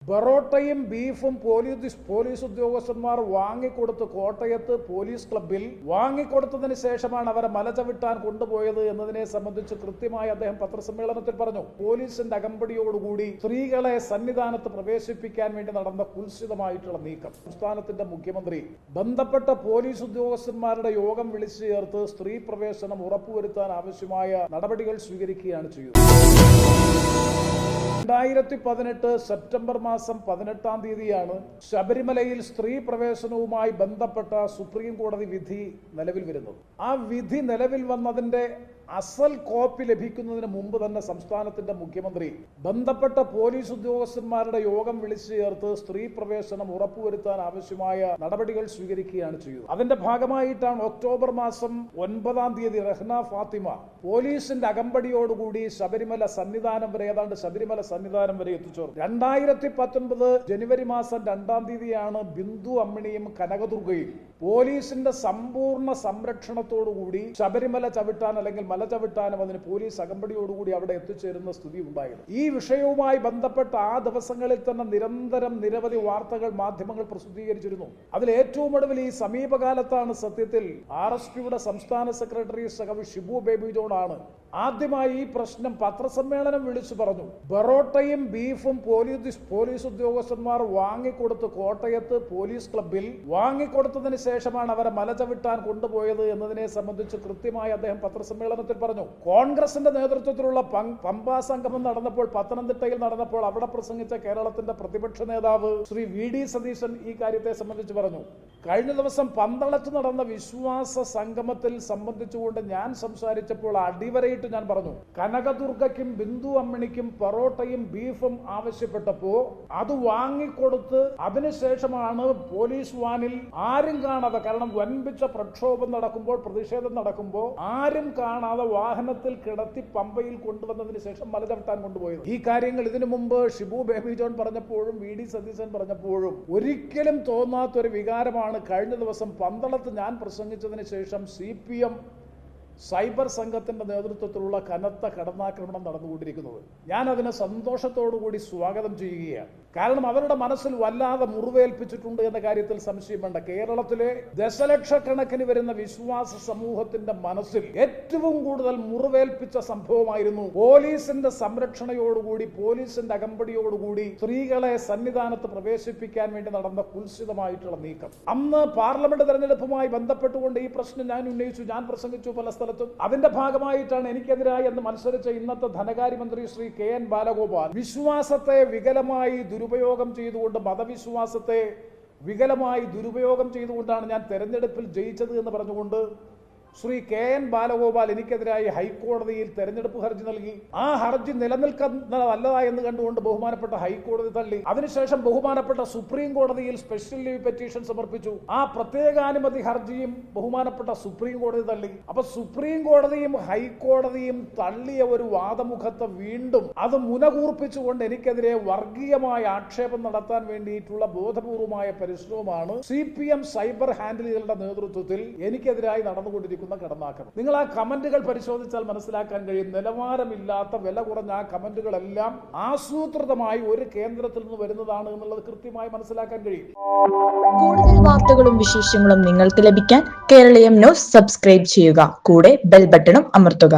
ബറോട്ടയും ബീഫും പോലീസ് ഉദ്യോഗസ്ഥന്മാർ വാങ്ങിക്കൊടുത്ത് കോട്ടയത്ത് പോലീസ് ക്ലബ്ബിൽ വാങ്ങിക്കൊടുത്തതിന് ശേഷമാണ് അവരെ മലചവിട്ടാൻ കൊണ്ടുപോയത് എന്നതിനെ സംബന്ധിച്ച് കൃത്യമായി അദ്ദേഹം പത്രസമ്മേളനത്തിൽ പറഞ്ഞു. പോലീസിന്റെ അകമ്പടിയോടുകൂടി സ്ത്രീകളെ സന്നിധാനത്ത് പ്രവേശിപ്പിക്കാൻ വേണ്ടി നടന്ന കുൽസിതമായിട്ടുള്ള നീക്കം. സംസ്ഥാനത്തിന്റെ മുഖ്യമന്ത്രി ബന്ധപ്പെട്ട പോലീസ് ഉദ്യോഗസ്ഥന്മാരുടെ യോഗം വിളിച്ചു ചേർത്ത് സ്ത്രീ പ്രവേശനം ഉറപ്പുവരുത്താൻ ആവശ്യമായ നടപടികൾ സ്വീകരിക്കുകയാണ് ചെയ്യുന്നത്. 2018 സെപ്റ്റംബർ മാസം 18-ാം തീയതിയാണ് ശബരിമലയിൽ സ്ത്രീ പ്രവേശനവുമായി ബന്ധപ്പെട്ട സുപ്രീം കോടതി വിധി നിലവിൽ വരുന്നത്. ആ വിധി നിലവിൽ വന്നതിന്റെ അസൽ കോപ്പി ലഭിക്കുന്നതിന് മുമ്പ് തന്നെ സംസ്ഥാനത്തിന്റെ മുഖ്യമന്ത്രി ബന്ധപ്പെട്ട പോലീസ് ഉദ്യോഗസ്ഥന്മാരുടെ യോഗം വിളിച്ചു ചേർത്ത് സ്ത്രീ പ്രവേശനം ഉറപ്പുവരുത്താൻ ആവശ്യമായ നടപടികൾ സ്വീകരിക്കുകയാണ് ചെയ്യുന്നത്. അതിന്റെ ഭാഗമായിട്ടാണ് ഒക്ടോബർ മാസം 9-ാം തീയതി റഹ്ന ഫാത്തിമ പോലീസിന്റെ അകമ്പടിയോടുകൂടി ശബരിമല സന്നിധാനം വരെ എത്തിച്ചേർന്നു. 2019 ജനുവരി മാസം 2-ാം തീയതിയാണ് ബിന്ദു അമ്മിണിയും കനകദുർഗയും പോലീസിന്റെ സമ്പൂർണ്ണ സംരക്ഷണത്തോടുകൂടി ശബരിമല ചവിട്ടാൻ അല്ലെങ്കിൽ മല ചവിട്ടാനും അതിന് പോലീസ് അകമ്പടിയോടുകൂടി അവിടെ എത്തിച്ചേരുന്ന സ്ഥിതി ഉണ്ടായത്. ഈ വിഷയവുമായി ബന്ധപ്പെട്ട ആ ദിവസങ്ങളിൽ തന്നെ നിരന്തരം നിരവധി വാർത്തകൾ മാധ്യമങ്ങൾ പ്രസിദ്ധീകരിച്ചിരുന്നു. അതിൽ ഏറ്റവും ഒടുവിൽ ഈ സമീപകാലത്താണ് സത്യത്തിൽ RSPയുടെ സംസ്ഥാന സെക്രട്ടറി സഖാവ് ഷിബു ബേബി ജോൺ ആണ് ആദ്യമായി ഈ പ്രശ്നം പത്രസമ്മേളനം വിളിച്ചു പറഞ്ഞു. ബറോട്ടയും ബീഫും പോലീസ് ഉദ്യോഗസ്ഥന്മാർ വാങ്ങിക്കൊടുത്ത് കോട്ടയത്ത് പോലീസ് ക്ലബ്ബിൽ വാങ്ങിക്കൊടുത്തതിന് ശേഷമാണ് അവരെ മലചവിട്ടാൻ കൊണ്ടുപോയത് എന്നതിനെ സംബന്ധിച്ച് കൃത്യമായി അദ്ദേഹം പത്രസമ്മേളനത്തിൽ പറഞ്ഞു. കോൺഗ്രസിന്റെ നേതൃത്വത്തിലുള്ള പമ്പാ സംഗമം നടന്നപ്പോൾ, പത്തനംതിട്ടയിൽ നടന്നപ്പോൾ അവിടെ പ്രസംഗിച്ച കേരളത്തിന്റെ പ്രതിപക്ഷ നേതാവ് ശ്രീ VD സതീശൻ ഈ കാര്യത്തെ സംബന്ധിച്ച് പറഞ്ഞു. കഴിഞ്ഞ ദിവസം പന്തളത്ത് നടന്ന വിശ്വാസ സംഗമത്തിൽ സംബന്ധിച്ചുകൊണ്ട് ഞാൻ സംസാരിച്ചപ്പോൾ അടിവരയിട്ട് ഞാൻ പറഞ്ഞു, കനകദുർഗയ്ക്കും ബിന്ദു അമ്മിണിക്കും പൊറോട്ടയും ബീഫും ആവശ്യപ്പെട്ടപ്പോ അത് വാങ്ങിക്കൊടുത്ത് അതിനുശേഷമാണ് പോലീസ് വാനിൽ ആരും കാണാതെ, കാരണം വൻപിച്ച പ്രക്ഷോഭം നടക്കുമ്പോൾ, പ്രതിഷേധം നടക്കുമ്പോൾ ആരും കാണാതെ വാഹനത്തിൽ കിടത്തി പമ്പയിൽ കൊണ്ടുവന്നതിന് ശേഷം മലചവിട്ടാൻ കൊണ്ടുപോയത്. ഈ കാര്യങ്ങൾ ഇതിനു മുമ്പ് ഷിബു ബേബി ജോൺ പറഞ്ഞപ്പോഴും VD സതീശൻ പറഞ്ഞപ്പോഴും ഒരിക്കലും തോന്നാത്തൊരു വികാരമാണ് കഴിഞ്ഞ ദിവസം പന്തളത്ത് ഞാൻ പ്രസംഗിച്ചതിന് ശേഷം CPM സൈബർ സംഘത്തിന്റെ നേതൃത്വത്തിലുള്ള കനത്ത കടന്നാക്രമണം നടന്നുകൊണ്ടിരിക്കുന്നത്. ഞാൻ അതിനെ സന്തോഷത്തോടുകൂടി സ്വാഗതം ചെയ്യുകയാണ്. കാരണം അവരുടെ മനസ്സിൽ വല്ലാതെ മുറിവേൽപ്പിച്ചിട്ടുണ്ട് എന്ന കാര്യത്തിൽ സംശയം വേണ്ട. കേരളത്തിലെ ദശലക്ഷക്കണക്കിന് വരുന്ന വിശ്വാസ സമൂഹത്തിന്റെ മനസ്സിൽ ഏറ്റവും കൂടുതൽ മുറിവേൽപ്പിച്ച സംഭവമായിരുന്നു പോലീസിന്റെ സംരക്ഷണയോടുകൂടി, പോലീസിന്റെ അകമ്പടിയോടുകൂടി സ്ത്രീകളെ സന്നിധാനത്ത് പ്രവേശിപ്പിക്കാൻ വേണ്ടി നടന്ന കുൽസിതമായിട്ടുള്ള നീക്കം. അന്ന് പാർലമെന്റ് തെരഞ്ഞെടുപ്പുമായി ബന്ധപ്പെട്ടുകൊണ്ട് ഈ പ്രശ്നം ഞാൻ ഉന്നയിച്ചു, ഞാൻ പ്രസംഗിച്ചു പല സ്ഥലത്തും. അതിന്റെ ഭാഗമായിട്ടാണ് എനിക്കെതിരായി എന്ന് മത്സരിച്ച ഇന്നത്തെ ധനകാര്യമന്ത്രി ശ്രീ KN ബാലഗോപാൽ വിശ്വാസത്തെ വികലമായി ദുരുപയോഗം ചെയ്തുകൊണ്ട്, മതവിശ്വാസത്തെ വികലമായി ദുരുപയോഗം ചെയ്തുകൊണ്ടാണ് ഞാൻ തെരഞ്ഞെടുപ്പിൽ ജയിച്ചത് എന്ന് പറഞ്ഞുകൊണ്ട് ശ്രീ KN ബാലഗോപാൽ എനിക്കെതിരായി ഹൈക്കോടതിയിൽ തെരഞ്ഞെടുപ്പ് ഹർജി നൽകി. ആ ഹർജി നിലനിൽക്കുന്നതല്ലതാ എന്ന് കണ്ടുകൊണ്ട് ബഹുമാനപ്പെട്ട ഹൈക്കോടതി തള്ളി. അതിനുശേഷം ബഹുമാനപ്പെട്ട സുപ്രീം കോടതിയിൽ സ്പെഷ്യൽ ലീവ് പെറ്റീഷൻ സമർപ്പിച്ചു. ആ പ്രത്യേകാനുമതി ഹർജിയും ബഹുമാനപ്പെട്ട സുപ്രീം കോടതി തള്ളി. അപ്പൊ സുപ്രീം കോടതിയും ഹൈക്കോടതിയും തള്ളിയ ഒരു വാദമുഖത്തെ വീണ്ടും അത് മുനകൂർപ്പിച്ചുകൊണ്ട് എനിക്കെതിരെ വർഗീയമായ ആക്ഷേപം നടത്താൻ വേണ്ടിയിട്ടുള്ള ബോധപൂർവമായ പരിശ്രമമാണ് CPM സൈബർ ഹാൻഡിലുകളുടെ നേതൃത്വത്തിൽ എനിക്കെതിരായി നടന്നുകൊണ്ടിരിക്കുന്നത്. കടന്നാക്കണം. നിങ്ങൾ ആ കമന്റുകൾ പരിശോധിച്ചാൽ മനസ്സിലാക്കാൻ കഴിയും. നിലവാരമില്ലാത്ത, വില കുറഞ്ഞ ആ കമന്റുകളെല്ലാം ആസൂത്രിതമായി ഒരു കേന്ദ്രത്തിൽ നിന്ന് വരുന്നതാണ് എന്നുള്ളത് കൃത്യമായി മനസ്സിലാക്കാൻ കഴിയും. കൂടുതൽ വാർത്തകളും വിശേഷങ്ങളും നിങ്ങൾക്ക് ലഭിക്കാൻ കേരളീയം ന്യൂസ് സബ്സ്ക്രൈബ് ചെയ്യുക. കൂടെ ബെൽ ബട്ടണും അമർത്തുക.